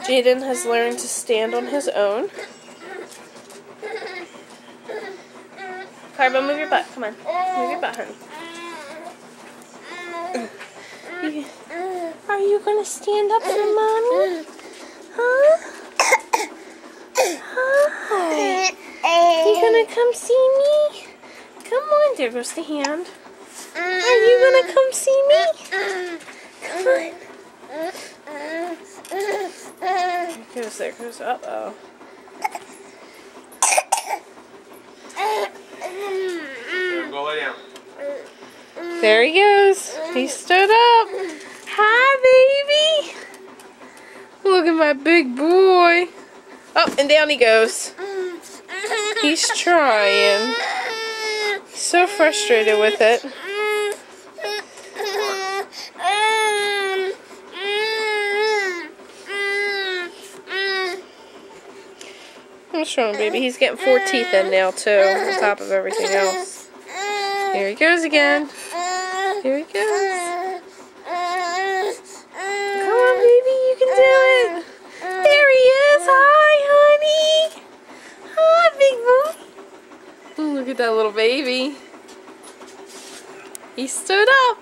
Jaden has learned to stand on his own. Carbo, move your butt. Come on. Move your butt, honey. Are you going to stand up for Mommy? Huh? Hi. You going to come see me? Come on. There goes the hand. Are you going to come see me? Come on. There goes, uh-oh. Go lay down. There he goes. He stood up. Hi, baby. Look at my big boy. Up and down he goes. He's trying. He's so frustrated with it. I'm showing baby. He's getting 4 teeth in now too, on top of everything else. Here he goes again. Here he goes. Come on, baby, you can do it. There he is. Hi, honey. Hi, big boy. Ooh, look at that little baby. He stood up.